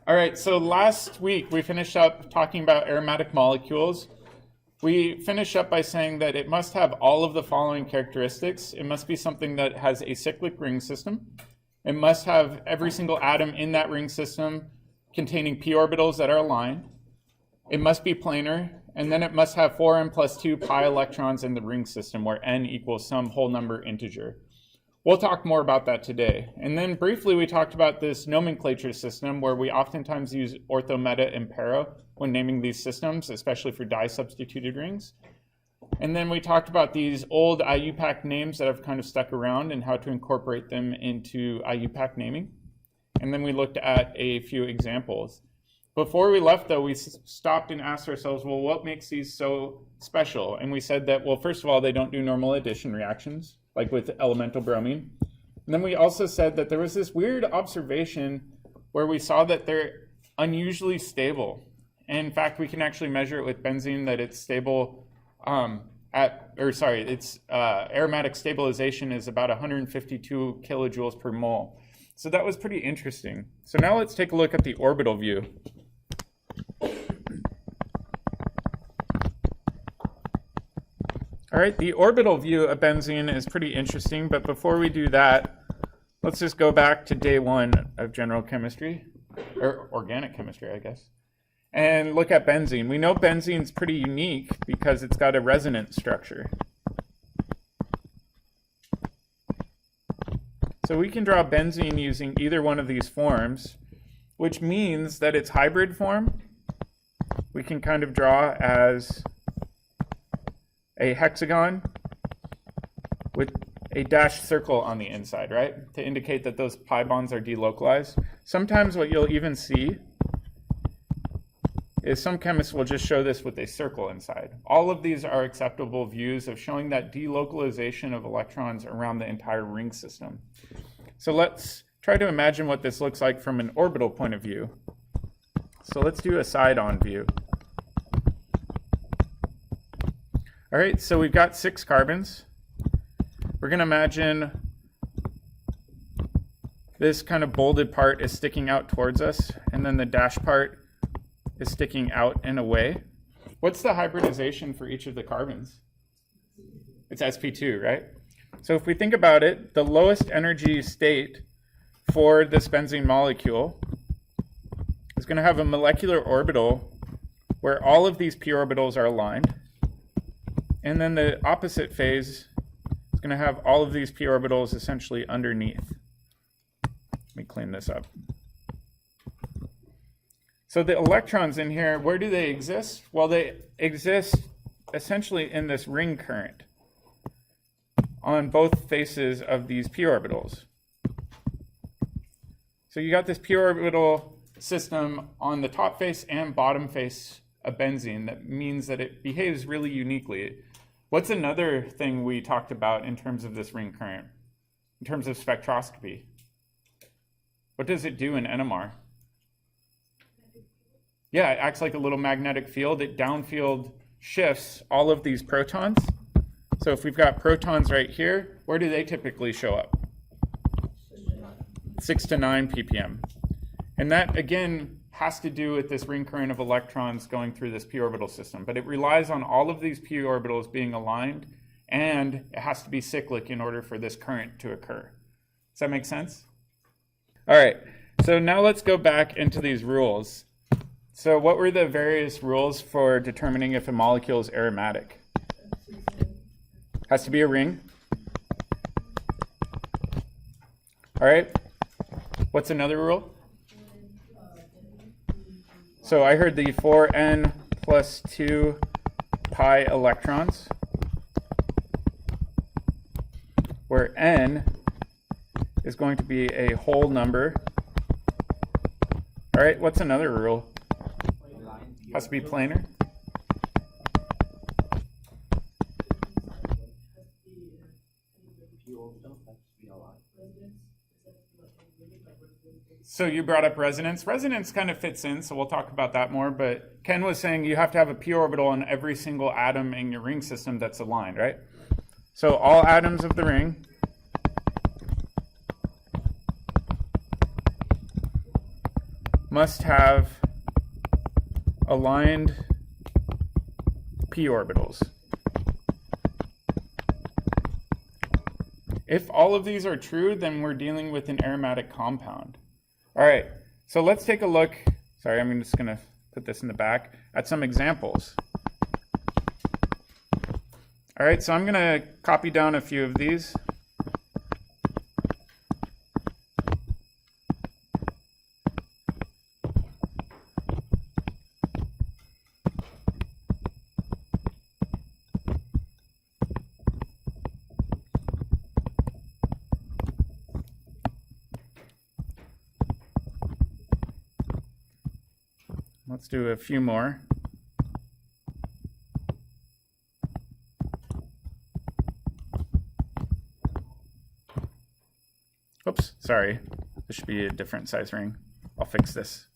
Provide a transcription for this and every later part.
All right, so last week we finished up talking about aromatic molecules. We finished up by saying that it must have all of the following characteristics. It must be something that has a cyclic ring system. It must have every single atom in that ring system containing p orbitals that are aligned. It must be planar, and then it must have 4n plus 2 pi electrons in the ring system, where n equals some whole number integer. We'll talk more about that today. And then briefly we talked about this nomenclature system where we oftentimes use ortho, meta, and para when naming these systems, especially for dye-substituted rings. And then we talked about these old IUPAC names that have kind of stuck around and how to incorporate them into IUPAC naming. And then we looked at a few examples. Before we left, though, we stopped and asked ourselves, well, what makes these so special? And we said that, well, first of all, they don't do normal addition reactions, like with elemental bromine. And then we also said that there was this weird observation where we saw that they're unusually stable. And in fact, we can actually measure it with benzene, that it's stable its aromatic stabilization is about 152 kilojoules per mole. So that was pretty interesting. So now let's take a look at the orbital view. All right, the orbital view of benzene is pretty interesting, but before we do that, let's just go back to day one of general chemistry, or organic chemistry, I guess, and look at benzene. We know benzene's pretty unique because it's got a resonance structure. So we can draw benzene using either one of these forms, which means that its hybrid form we can kind of draw as a hexagon with a dashed circle on the inside, right? To indicate that those pi bonds are delocalized. Sometimes what you'll even see is some chemists will just show this with a circle inside. All of these are acceptable views of showing that delocalization of electrons around the entire ring system. So let's try to imagine what this looks like from an orbital point of view. So let's do a side-on view. All right, so we've got 6 carbons. We're going to imagine this kind of bolded part is sticking out towards us, and then the dashed part is sticking out and away. What's the hybridization for each of the carbons? It's sp2, right? So if we think about it, the lowest energy state for this benzene molecule is going to have a molecular orbital where all of these p orbitals are aligned. And then the opposite phase is going to have all of these p orbitals essentially underneath. Let me clean this up. So the electrons in here, where do they exist? Well, they exist essentially in this ring current on both faces of these p orbitals. So you got this p orbital system on the top face and bottom face of benzene. That means that it behaves really uniquely. What's another thing we talked about in terms of this ring current, in terms of spectroscopy? What does it do in NMR? Yeah, it acts like a little magnetic field. It downfield shifts all of these protons. So if we've got protons right here, where do they typically show up? 6 to 9 ppm. And that, again, has to do with this ring current of electrons going through this p orbital system. But it relies on all of these p orbitals being aligned, and it has to be cyclic in order for this current to occur. Does that make sense? All right, so now let's go back into these rules. So what were the various rules for determining if a molecule is aromatic? Has to be a ring. All right, what's another rule? So I heard the 4n plus 2 pi electrons, where n is going to be a whole number. All right, what's another rule? Has to be planar. So you brought up resonance. Resonance kind of fits in, so we'll talk about that more. But Ken was saying you have to have a p orbital on every single atom in your ring system that's aligned, right? So all atoms of the ring must have aligned p orbitals. If all of these are true, then we're dealing with an aromatic compound. All right, so let's take a look. Sorry, I'm just going to put this in the back at some examples. All right, so I'm going to copy down a few of these. Let's do a few more. Oops, sorry. This should be a different size ring. I'll fix this.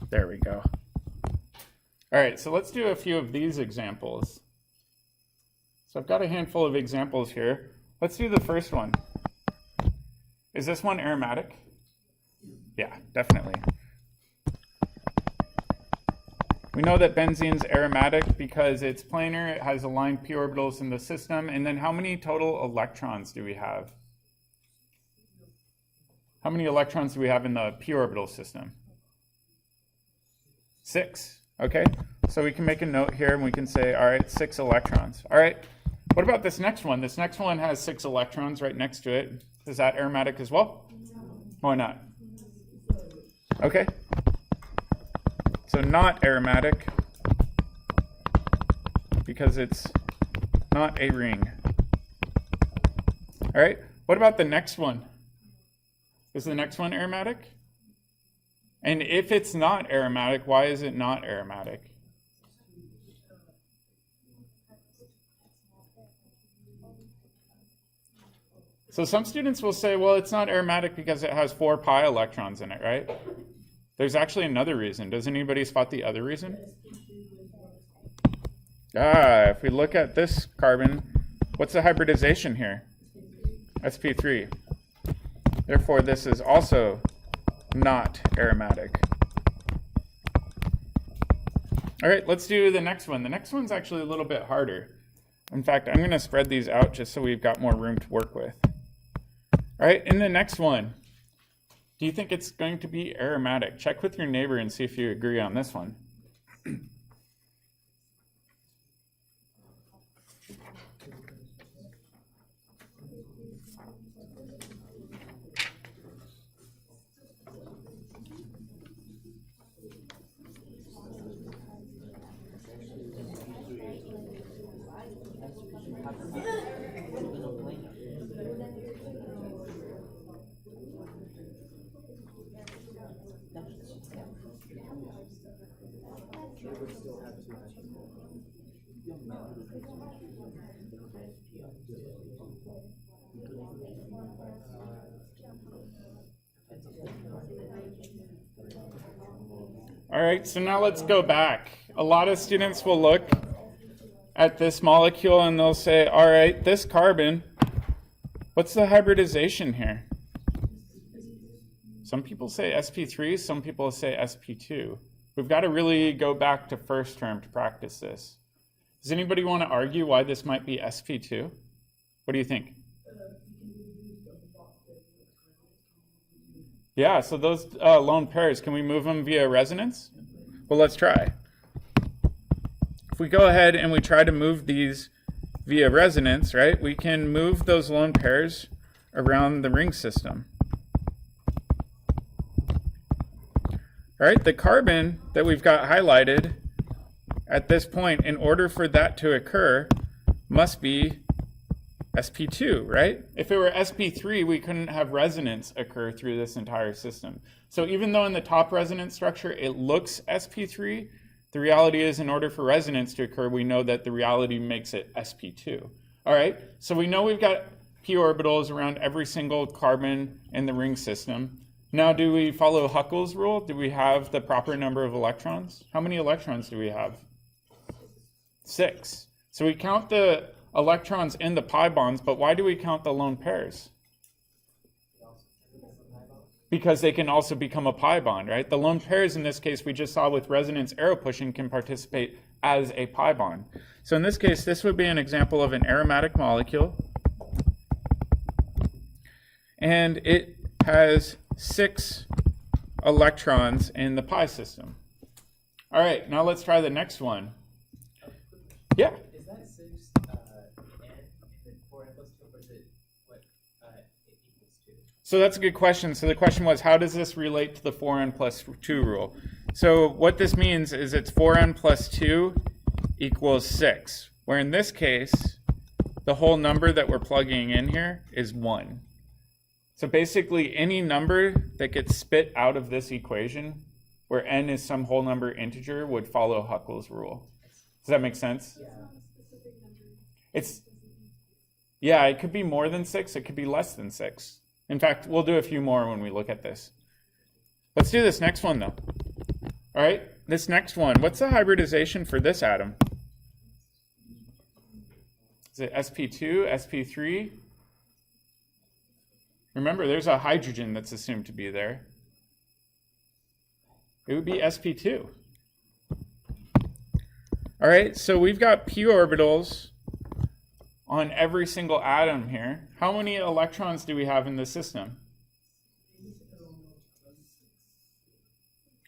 There we go. All right, so let's do a few of these examples. So I've got a handful of examples here. Let's do the first one. Is this one aromatic? Yeah, definitely. We know that benzene's aromatic because it's planar, it has aligned p orbitals in the system, and then how many total electrons do we have? How many electrons do we have in the p orbital system? 6, okay? So we can make a note here and we can say, all right, 6 electrons. All right, what about this next one? This next one has 6 electrons right next to it. Is that aromatic as well? Why not? Okay. So not aromatic because it's not a ring. All right, what about the next one? Is the next one aromatic? And if it's not aromatic, why is it not aromatic? So some students will say, well, it's not aromatic because it has 4 pi electrons in it, right? There's actually another reason. Does anybody spot the other reason? If we look at this carbon, what's the hybridization here? sp3. Therefore, this is also not aromatic. All right, let's do the next one. The next one's actually a little bit harder. In fact, I'm going to spread these out just so we've got more room to work with. All right, in the next one, do you think it's going to be aromatic? Check with your neighbor and see if you agree on this one. All right, so now let's go back. A lot of students will look at this molecule and they'll say, all right, this carbon, what's the hybridization here? Some people say sp3, some people say sp2. We've got to really go back to first term to practice this. Does anybody want to argue why this might be sp2? What do you think? Yeah, so those lone pairs, can we move them via resonance? Well, let's try. If we go ahead and we try to move these via resonance, right, we can move those lone pairs around the ring system. All right, the carbon that we've got highlighted at this point, in order for that to occur, must be sp2, right? If it were sp3, we couldn't have resonance occur through this entire system. So even though in the top resonance structure it looks sp3, the reality is in order for resonance to occur, we know that the reality makes it sp2. All right, so we know we've got p orbitals around every single carbon in the ring system. Now, do we follow Huckel's rule? Do we have the proper number of electrons? How many electrons do we have? 6. So we count the electrons in the pi bonds, but why do we count the lone pairs? because they can also become a pi bond, right? The lone pairs in this case we just saw with resonance arrow pushing can participate as a pi bond. So in this case, this would be an example of an aromatic molecule. And it has 6 electrons in the pi system. All right, now let's try the next one. Yeah? Is that 6 n and then 4n plus 2, or is it what it equals to? So that's a good question. So the question was, how does this relate to the 4n plus 2 rule? So what this means is it's 4n plus 2 equals 6, where in this case, the whole number that we're plugging in here is 1. So basically, any number that gets spit out of this equation, where n is some whole number integer, would follow Huckel's rule. Does that make sense? Yeah. Yeah, it could be more than 6, it could be less than 6. In fact, we'll do a few more when we look at this. Let's do this next one, though. All right, this next one. What's the hybridization for this atom? Is it sp2, sp3? Remember, there's a hydrogen that's assumed to be there. It would be sp2. All right, so we've got p orbitals on every single atom here. How many electrons do we have in the system?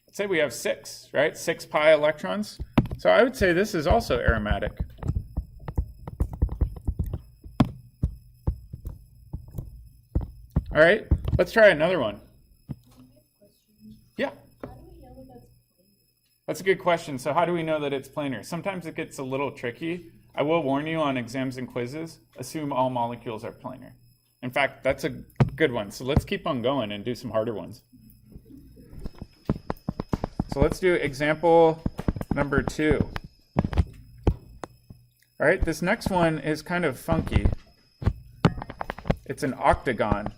Let's say we have 6, right? 6 pi electrons. So I would say this is also aromatic. All right, let's try another one. Yeah. That's a good question. So how do we know that it's planar? Sometimes it gets a little tricky. I will warn you on exams and quizzes, assume all molecules are planar. In fact, that's a good one. So let's keep on going and do some harder ones. So let's do example number 2. All right, this next one is kind of funky. It's an octagon.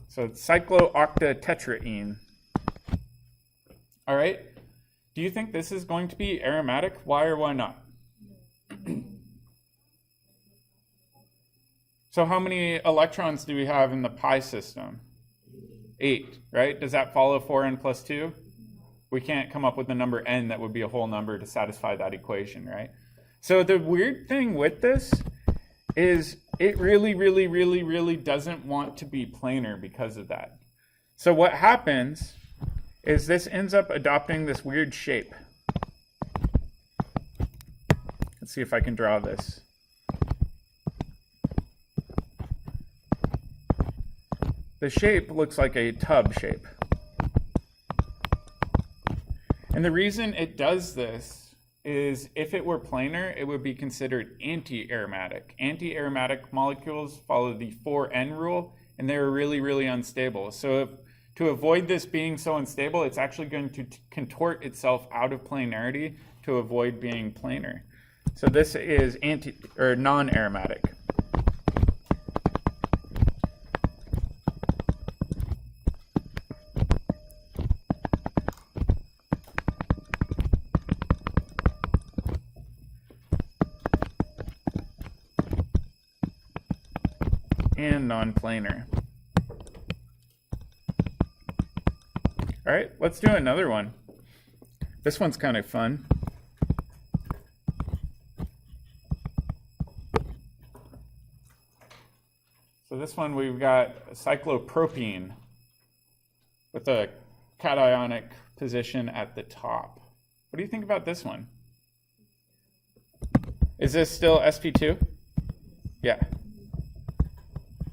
So it's cyclooctatetraene. All right. Do you think this is going to be aromatic? Why or why not? So how many electrons do we have in the pi system? 8, right? Does that follow 4n plus 2? We can't come up with the number n that would be a whole number to satisfy that equation, right? So the weird thing with this is it really doesn't want to be planar because of that. So what happens is this ends up adopting this weird shape. Let's see if I can draw this. The shape looks like a tub shape. And the reason it does this is if it were planar, it would be considered anti-aromatic. Anti-aromatic molecules follow the 4n rule, and they're really unstable. So to avoid this being so unstable, it's actually going to contort itself out of planarity to avoid being planar. So this is non-aromatic. And non-planar. All right, let's do another one. This one's kind of fun. So this one we've got cyclopropene with a cationic position at the top. What do you think about this one? Is this still sp2? Yeah.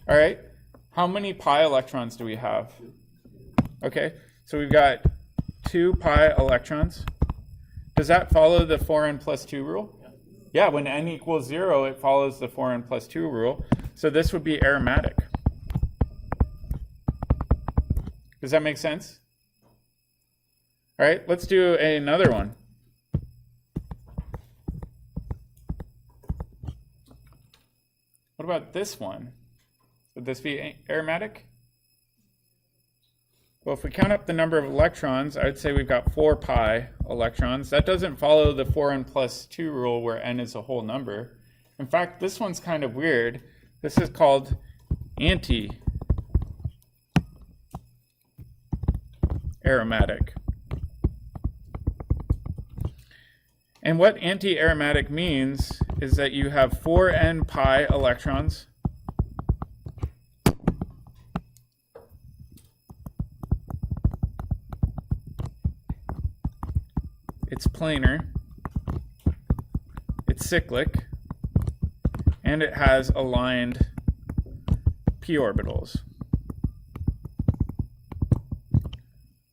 All right, how many pi electrons do we have? Okay, so we've got 2 pi electrons. Does that follow the 4n plus 2 rule? Yeah, when n equals 0, it follows the 4n plus 2 rule. So this would be aromatic. Does that make sense? All right, let's do another one. What about this one? Would this be aromatic? Well, if we count up the number of electrons, I would say we've got 4 pi electrons. That doesn't follow the 4n plus 2 rule where n is a whole number. In fact, this one's kind of weird. This is called anti-aromatic. And what anti-aromatic means is that you have 4n pi electrons. It's planar, it's cyclic, and it has aligned p orbitals.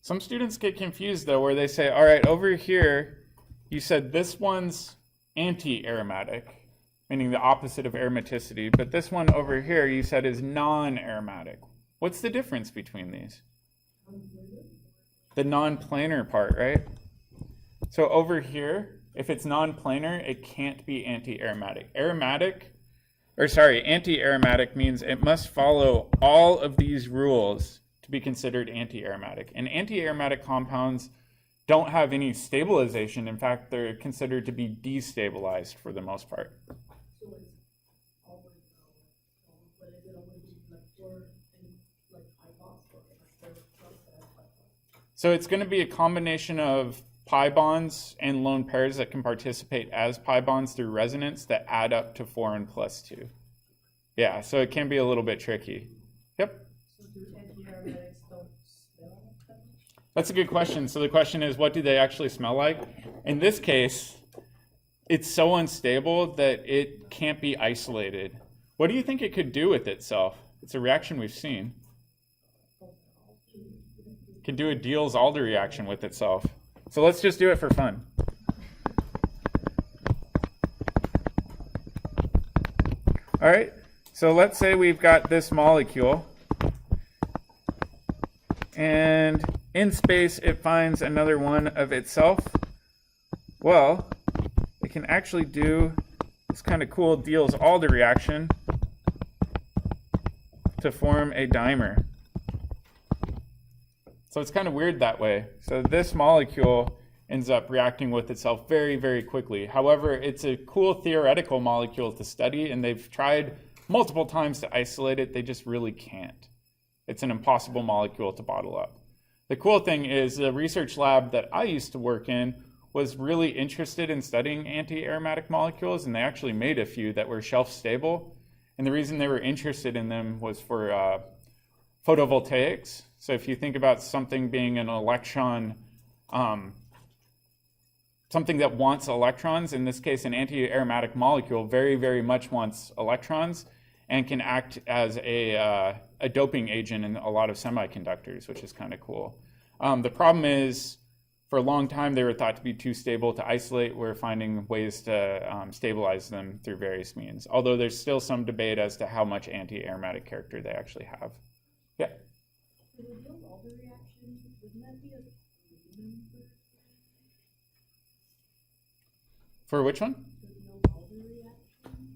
Some students get confused though, where they say, all right, over here, you said this one's anti-aromatic, meaning the opposite of aromaticity, but this one over here you said is non-aromatic. What's the difference between these? The non-planar part, right? So over here, if it's non-planar, it can't be anti-aromatic. Anti-aromatic means it must follow all of these rules to be considered anti-aromatic. And anti-aromatic compounds don't have any stabilization. In fact, they're considered to be destabilized for the most part. So it's always but is it always like for like iBox or So it's going to be a combination of pi bonds and lone pairs that can participate as pi bonds through resonance that add up to 4n plus 2. Yeah, so it can be a little bit tricky. Yep. So do anti-aromatics don't smell that much? That's a good question. So the question is, what do they actually smell like? In this case, it's so unstable that it can't be isolated. What do you think it could do with itself? It's a reaction we've seen. It can do a Diels-Alder reaction with itself. So let's just do it for fun. All right, so let's say we've got this molecule, and in space it finds another one of itself. Well, it can actually do this kind of cool Diels-Alder reaction to form a dimer. So it's kind of weird that way. So this molecule ends up reacting with itself very, very quickly. However, it's a cool theoretical molecule to study, and they've tried multiple times to isolate it. They just really can't. It's an impossible molecule to bottle up. The cool thing is the research lab that I used to work in was really interested in studying anti-aromatic molecules, and they actually made a few that were shelf stable. And the reason they were interested in them was for photovoltaics. So if you think about something being an electron, something that wants electrons, in this case an anti-aromatic molecule very, very much wants electrons and can act as a doping agent in a lot of semiconductors, which is kind of cool. The problem is, for a long time they were thought to be too stable to isolate. We're finding ways to stabilize them through various means, although there's still some debate as to how much anti-aromatic character they actually have. Yeah? For the Diels-Alder reaction, wouldn't that be a medium For which one? for the Diels-Alder reaction?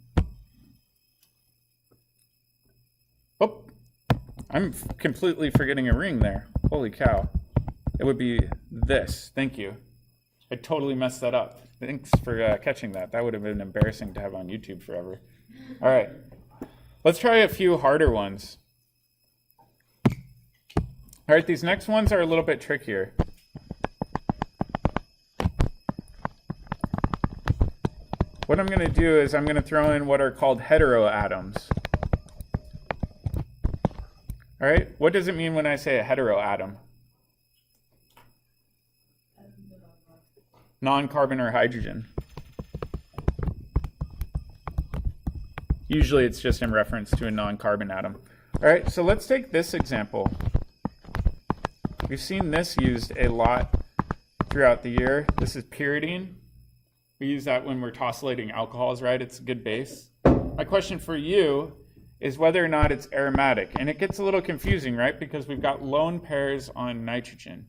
Oh, I'm completely forgetting a ring there. Holy cow. It would be this. Thank you. I totally messed that up. Thanks for catching that. That would have been embarrassing to have on YouTube forever. All right. Let's try a few harder ones. All right, these next ones are a little bit trickier. What I'm going to do is I'm going to throw in what are called heteroatoms. All right, what does it mean when I say a heteroatom? Non-carbon or hydrogen. Usually it's just in reference to a non-carbon atom. All right, so let's take this example. We've seen this used a lot throughout the year. This is pyridine. We use that when we're tosylating alcohols, right? It's a good base. My question for you is whether or not it's aromatic. And it gets a little confusing, right? Because we've got lone pairs on nitrogen.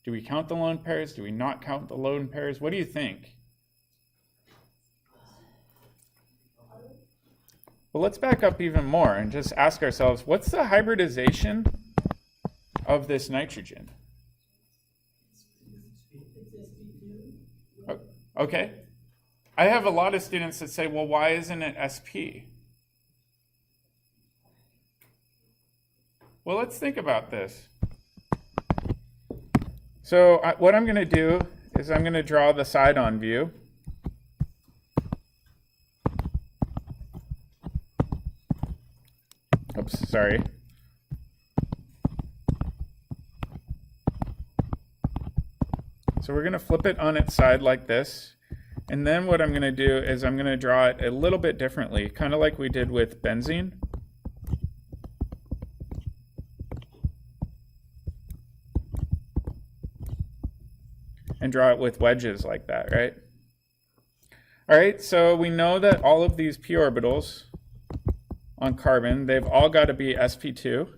Do we count the lone pairs? Do we not count the lone pairs? What do you think? Well, let's back up even more and just ask ourselves, what's the hybridization of this nitrogen? It's sp2. Okay. I have a lot of students that say, well, why isn't it SP? Well, let's think about this. So what I'm going to do is I'm going to draw the side-on view. Oops, sorry. So we're going to flip it on its side like this. And then what I'm going to do is I'm going to draw it a little bit differently, kind of like we did with benzene. And draw it with wedges like that, right? All right, so we know that all of these p orbitals on carbon, they've all got to be sp2.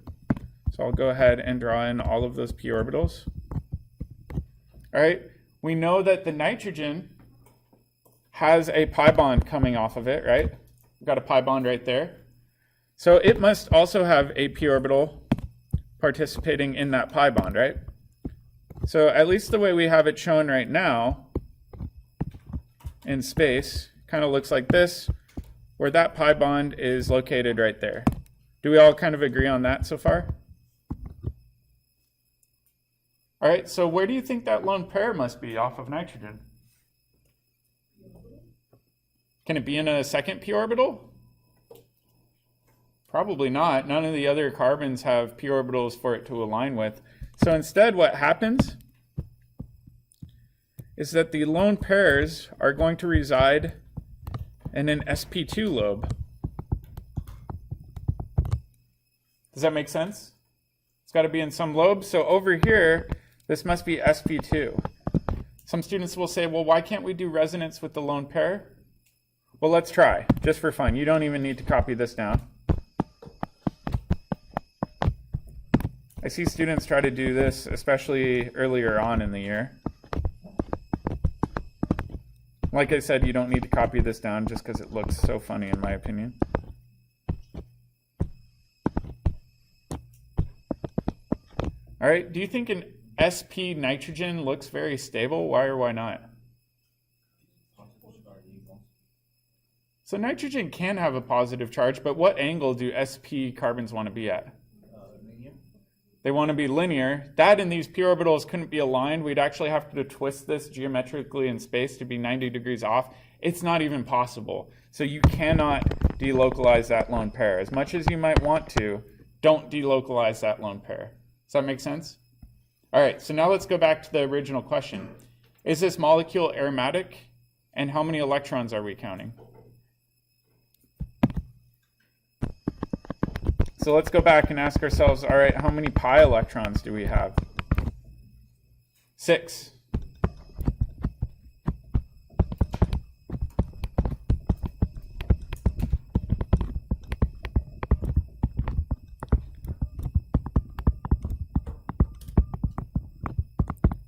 So I'll go ahead and draw in all of those p orbitals. All right, we know that the nitrogen has a pi bond coming off of it, right? We've got a pi bond right there. So it must also have a p orbital participating in that pi bond, right? So at least the way we have it shown right now in space kind of looks like this, where that pi bond is located right there. Do we all kind of agree on that so far? All right, so where do you think that lone pair must be off of nitrogen? Can it be in a second p orbital? Probably not. None of the other carbons have p orbitals for it to align with. So instead what happens is that the lone pairs are going to reside in an sp2 lobe. Does that make sense? It's got to be in some lobe. So over here, this must be sp2. Some students will say, well, why can't we do resonance with the lone pair? Well, let's try, just for fun. You don't even need to copy this down. I see students try to do this, especially earlier on in the year. Like I said, you don't need to copy this down just because it looks so funny in my opinion. All right, do you think an sp nitrogen looks very stable? Why or why not? So nitrogen can have a positive charge, but what angle do sp carbons want to be at? They want to be linear. That and these p orbitals couldn't be aligned. We'd actually have to twist this geometrically in space to be 90 degrees off. It's not even possible. So you cannot delocalize that lone pair. As much as you might want to, don't delocalize that lone pair. Does that make sense? All right, so now let's go back to the original question. Is this molecule aromatic? And how many electrons are we counting? So let's go back and ask ourselves, all right, how many pi electrons do we have? 6.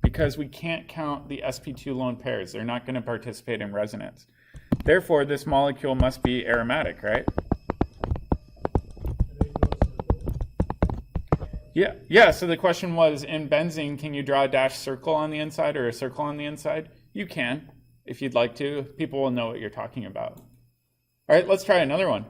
Because we can't count the sp2 lone pairs. They're not going to participate in resonance. Therefore, this molecule must be aromatic, right? Yeah, so the question was, in benzene, can you draw a dashed circle on the inside or a circle on the inside? You can, if you'd like to. People will know what you're talking about. All right, let's try another one.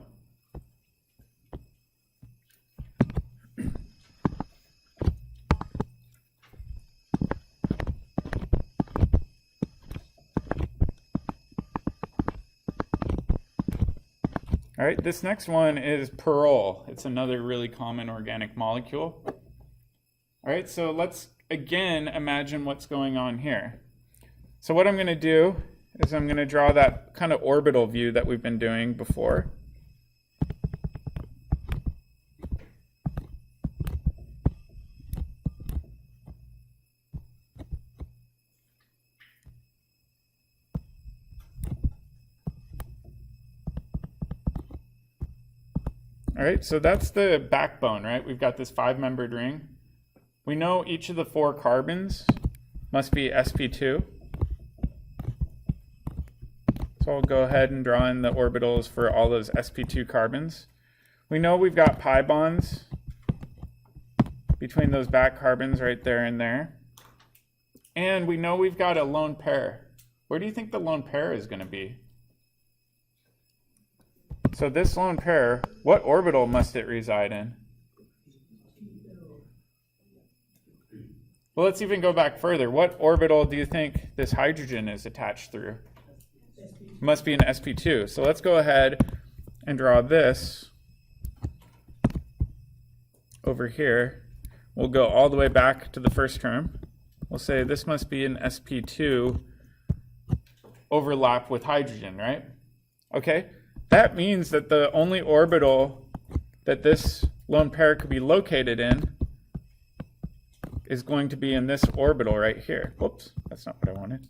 All right, this next one is perol. It's another really common organic molecule. All right, so let's again imagine what's going on here. So what I'm going to do is I'm going to draw that kind of orbital view that we've been doing before. All right, so that's the backbone, right? We've got this 5-membered ring. We know each of the 4 carbons must be sp2. So I'll go ahead and draw in the orbitals for all those sp2 carbons. We know we've got pi bonds between those back carbons right there and there. And we know we've got a lone pair. Where do you think the lone pair is going to be? So this lone pair, what orbital must it reside in? Well, let's even go back further. What orbital do you think this hydrogen is attached through? Must be an sp2. So let's go ahead and draw this over here. We'll go all the way back to the first term. We'll say this must be an sp2 overlap with hydrogen, right? Okay, that means that the only orbital that this lone pair could be located in is going to be in this orbital right here. Whoops, that's not what I wanted.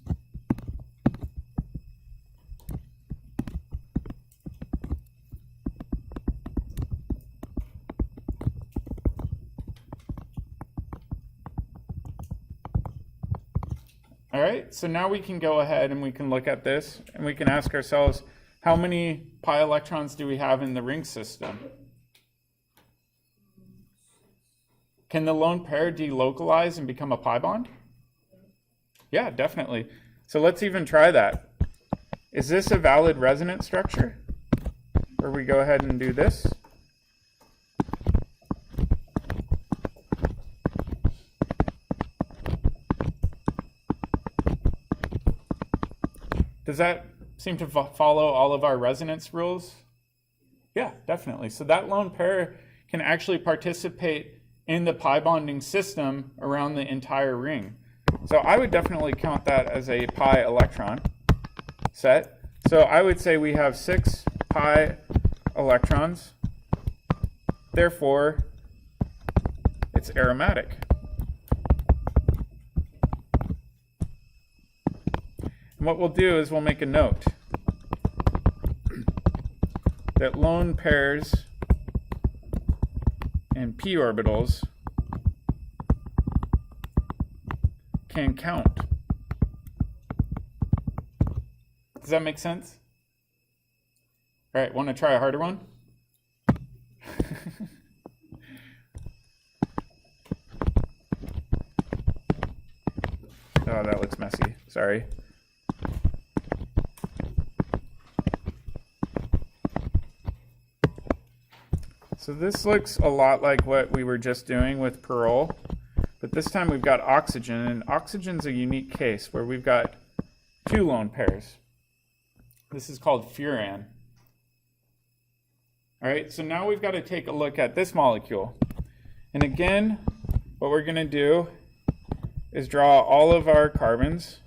All right, so now we can go ahead and we can look at this and we can ask ourselves, how many pi electrons do we have in the ring system? Can the lone pair delocalize and become a pi bond? Yeah, definitely. So let's even try that. Is this a valid resonance structure? Where we go ahead and do this? Does that seem to follow all of our resonance rules? Yeah, definitely. So that lone pair can actually participate in the pi bonding system around the entire ring. So I would definitely count that as a pi electron set. So I would say we have 6 pi electrons. Therefore, it's aromatic. And what we'll do is we'll make a note that lone pairs and p orbitals can count. Does that make sense? All right, want to try a harder one? Oh, that looks messy. Sorry. So this looks a lot like what we were just doing with Perol, but this time we've got oxygen, and oxygen's a unique case where we've got 2 lone pairs. This is called furan. All right, so now we've got to take a look at this molecule. And again, what we're going to do is draw all of our carbons.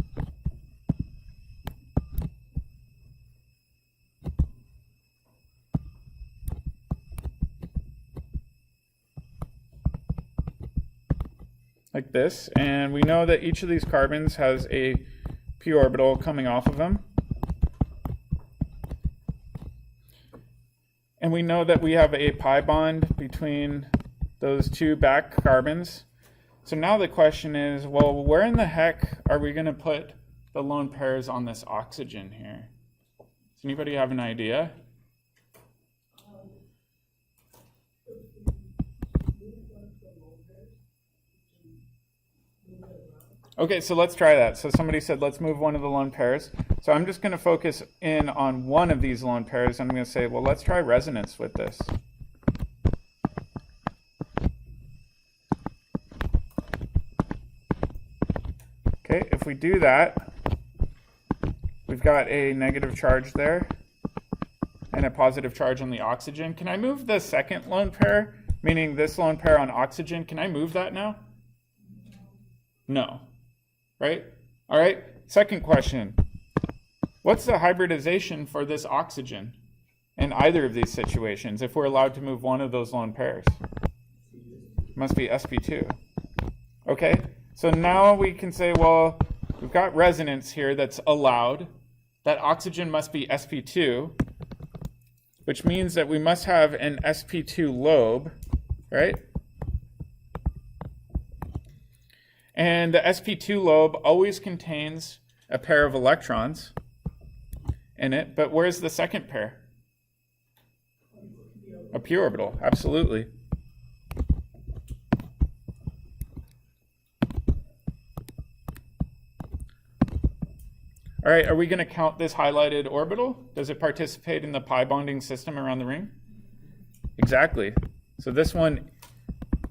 Like this, and we know that each of these carbons has a p orbital coming off of them. And we know that we have a pi bond between those 2 back carbons. So now the question is, well, where in the heck are we going to put the lone pairs on this oxygen here? Does anybody have an idea? Okay, so let's try that. So somebody said, let's move one of the lone pairs. So I'm just going to focus in on one of these lone pairs. I'm going to say, well, let's try resonance with this. Okay, if we do that, we've got a negative charge there and a positive charge on the oxygen. Can I move the second lone pair, meaning this lone pair on oxygen? Can I move that now? No. Right? All right, second question. What's the hybridization for this oxygen in either of these situations if we're allowed to move one of those lone pairs? It must be sp2. Okay, so now we can say, well, we've got resonance here that's allowed. That oxygen must be sp2, which means that we must have an sp2 lobe, right? And the sp2 lobe always contains a pair of electrons in it, but where's the second pair? A p orbital, absolutely. All right, are we going to count this highlighted orbital? Does it participate in the pi bonding system around the ring? Exactly. So this one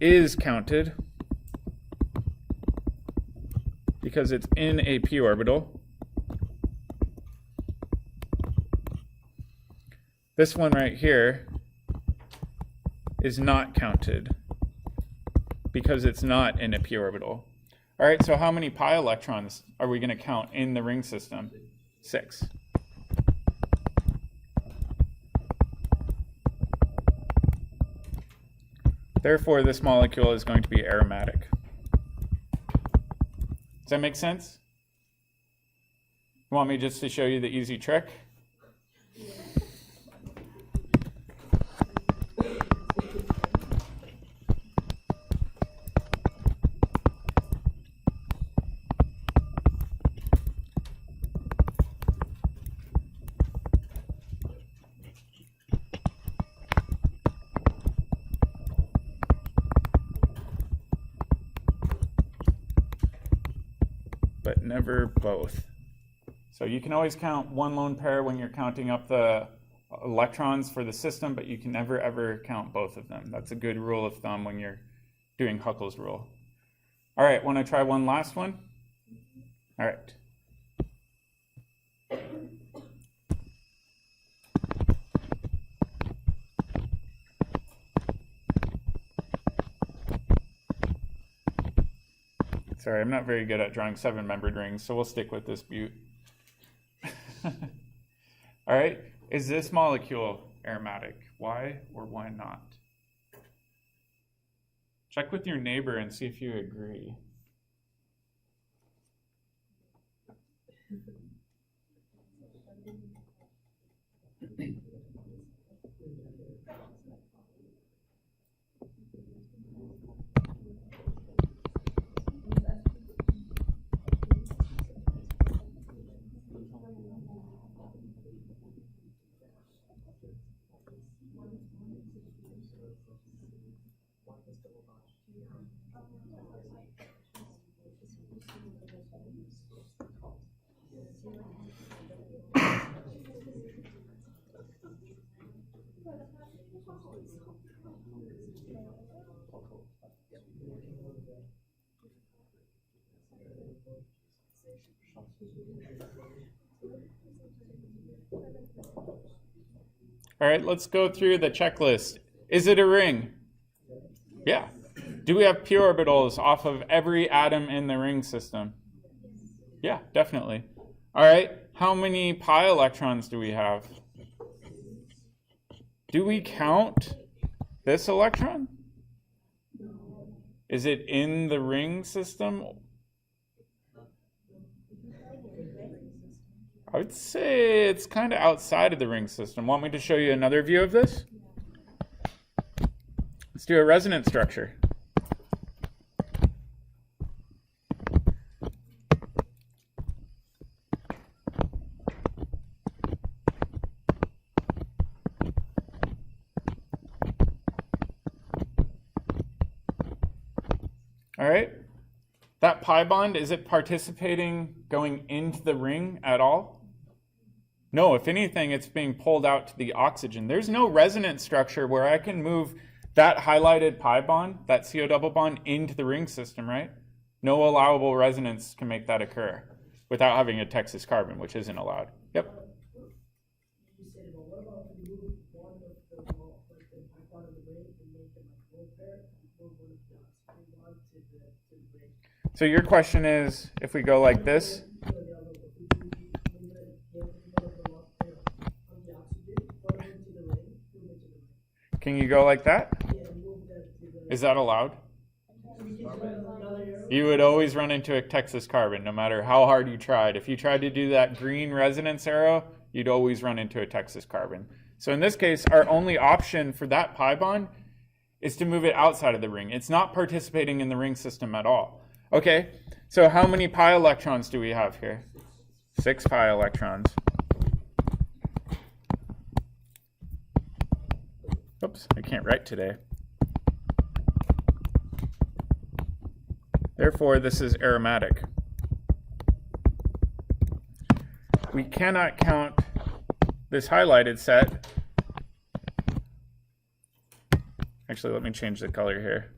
is counted because it's in a p orbital. This one right here is not counted because it's not in a p orbital. All right, so how many pi electrons are we going to count in the ring system? 6. Therefore, this molecule is going to be aromatic. Does that make sense? You want me just to show you the easy trick? But never both. So you can always count one lone pair when you're counting up the electrons for the system, but you can never ever count both of them. That's a good rule of thumb when you're doing Huckel's rule. All right, want to try one last one? All right. Sorry, I'm not very good at drawing 7-membered rings, so we'll stick with this butte. All right, is this molecule aromatic? Why or why not? Check with your neighbor and see if you agree. All right, let's go through the checklist. Is it a ring? Yeah. Do we have p orbitals off of every atom in the ring system? Yeah, definitely. All right, how many pi electrons do we have? Do we count this electron? Is it in the ring system? I would say it's kind of outside of the ring system. Want me to show you another view of this? Let's do a resonance structure. All right. That pi bond, is it participating going into the ring at all? No, if anything, it's being pulled out to the oxygen. There's no resonance structure where I can move that highlighted pi bond, that CO double bond, into the ring system, right? No allowable resonance can make that occur without having a Texas carbon, which isn't allowed. Yep. You said, but what about if you move one of the part of the ring and make them like one pair, and move one of the oxygen bond to the ring? So your question is, if we go like this, can you go like that? Is that allowed? You would always run into a Texas carbon, no matter how hard you tried. If you tried to do that green resonance arrow, you'd always run into a Texas carbon. So in this case, our only option for that pi bond is to move it outside of the ring. It's not participating in the ring system at all. Okay, so how many pi electrons do we have here? 6 pi electrons. Oops, I can't write today. Therefore, this is aromatic. we cannot count this highlighted set. Actually, let me change the color here.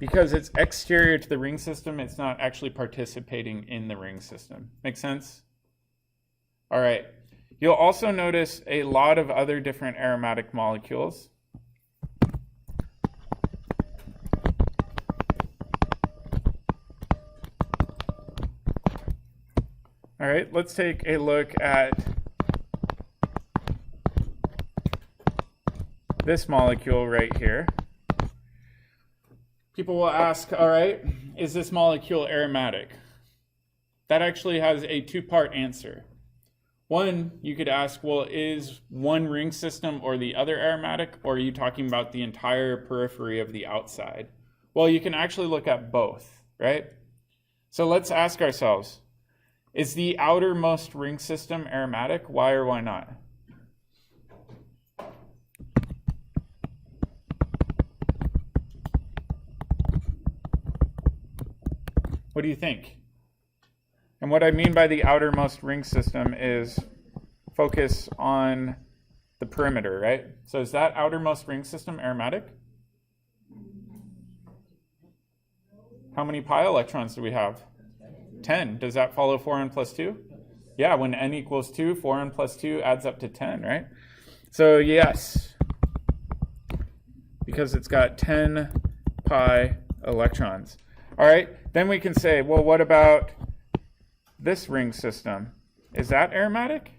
Because it's exterior to the ring system, it's not actually participating in the ring system. Make sense? All right. You'll also notice a lot of other different aromatic molecules. All right, let's take a look at this molecule right here. People will ask, all right, is this molecule aromatic? That actually has a two-part answer. One, you could ask, well, is one ring system or the other aromatic, or are you talking about the entire periphery of the outside? Well, you can actually look at both, right? So let's ask ourselves, is the outermost ring system aromatic? Why or why not? What do you think? And what I mean by the outermost ring system is focus on the perimeter, right? So is that outermost ring system aromatic? How many pi electrons do we have? 10. Does that follow 4n plus 2? Yeah, when n equals 2, 4n plus 2 adds up to 10, right? So yes, because it's got 10 pi electrons. All right, then we can say, well, what about this ring system? Is that aromatic?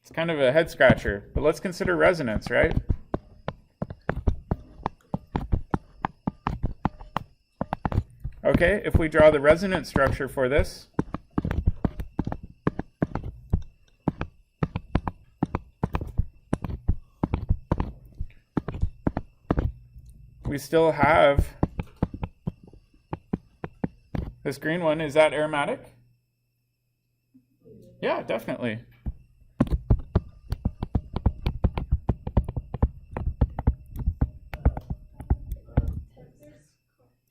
It's kind of a head scratcher, but let's consider resonance, right? Okay, if we draw the resonance structure for this, we still have this green one. Is that aromatic? Yeah, definitely.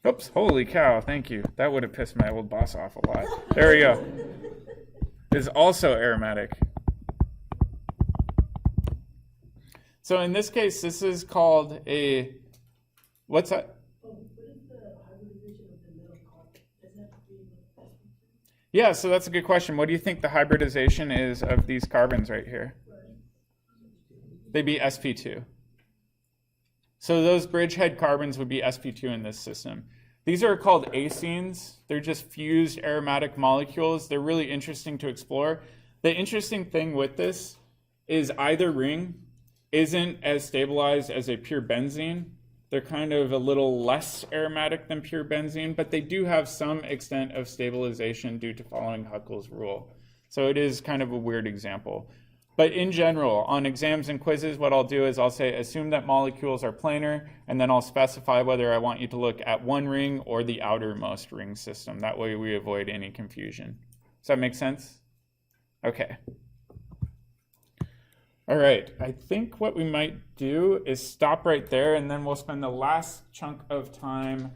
Oops, holy cow, thank you. That would have pissed my old boss off a lot. There we go. Is also aromatic. So in this case, this is called a, what's that? Yeah, so that's a good question. What do you think the hybridization is of these carbons right here? They'd be sp2. So those bridgehead carbons would be sp2 in this system. These are called acenes. They're just fused aromatic molecules. They're really interesting to explore. The interesting thing with this is either ring isn't as stabilized as a pure benzene. They're kind of a little less aromatic than pure benzene, but they do have some extent of stabilization due to following Huckel's rule. So it is kind of a weird example. But in general, on exams and quizzes, what I'll do is I'll say, assume that molecules are planar, and then I'll specify whether I want you to look at one ring or the outermost ring system. That way we avoid any confusion. Does that make sense? Okay. All right, I think what we might do is stop right there, and then we'll spend the last chunk of time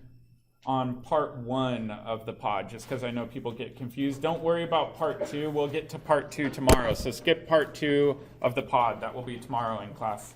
on part 1 of the pod, just because I know people get confused. Don't worry about part 2. We'll get to part 2 tomorrow. So skip part 2 of the pod. That will be tomorrow in class.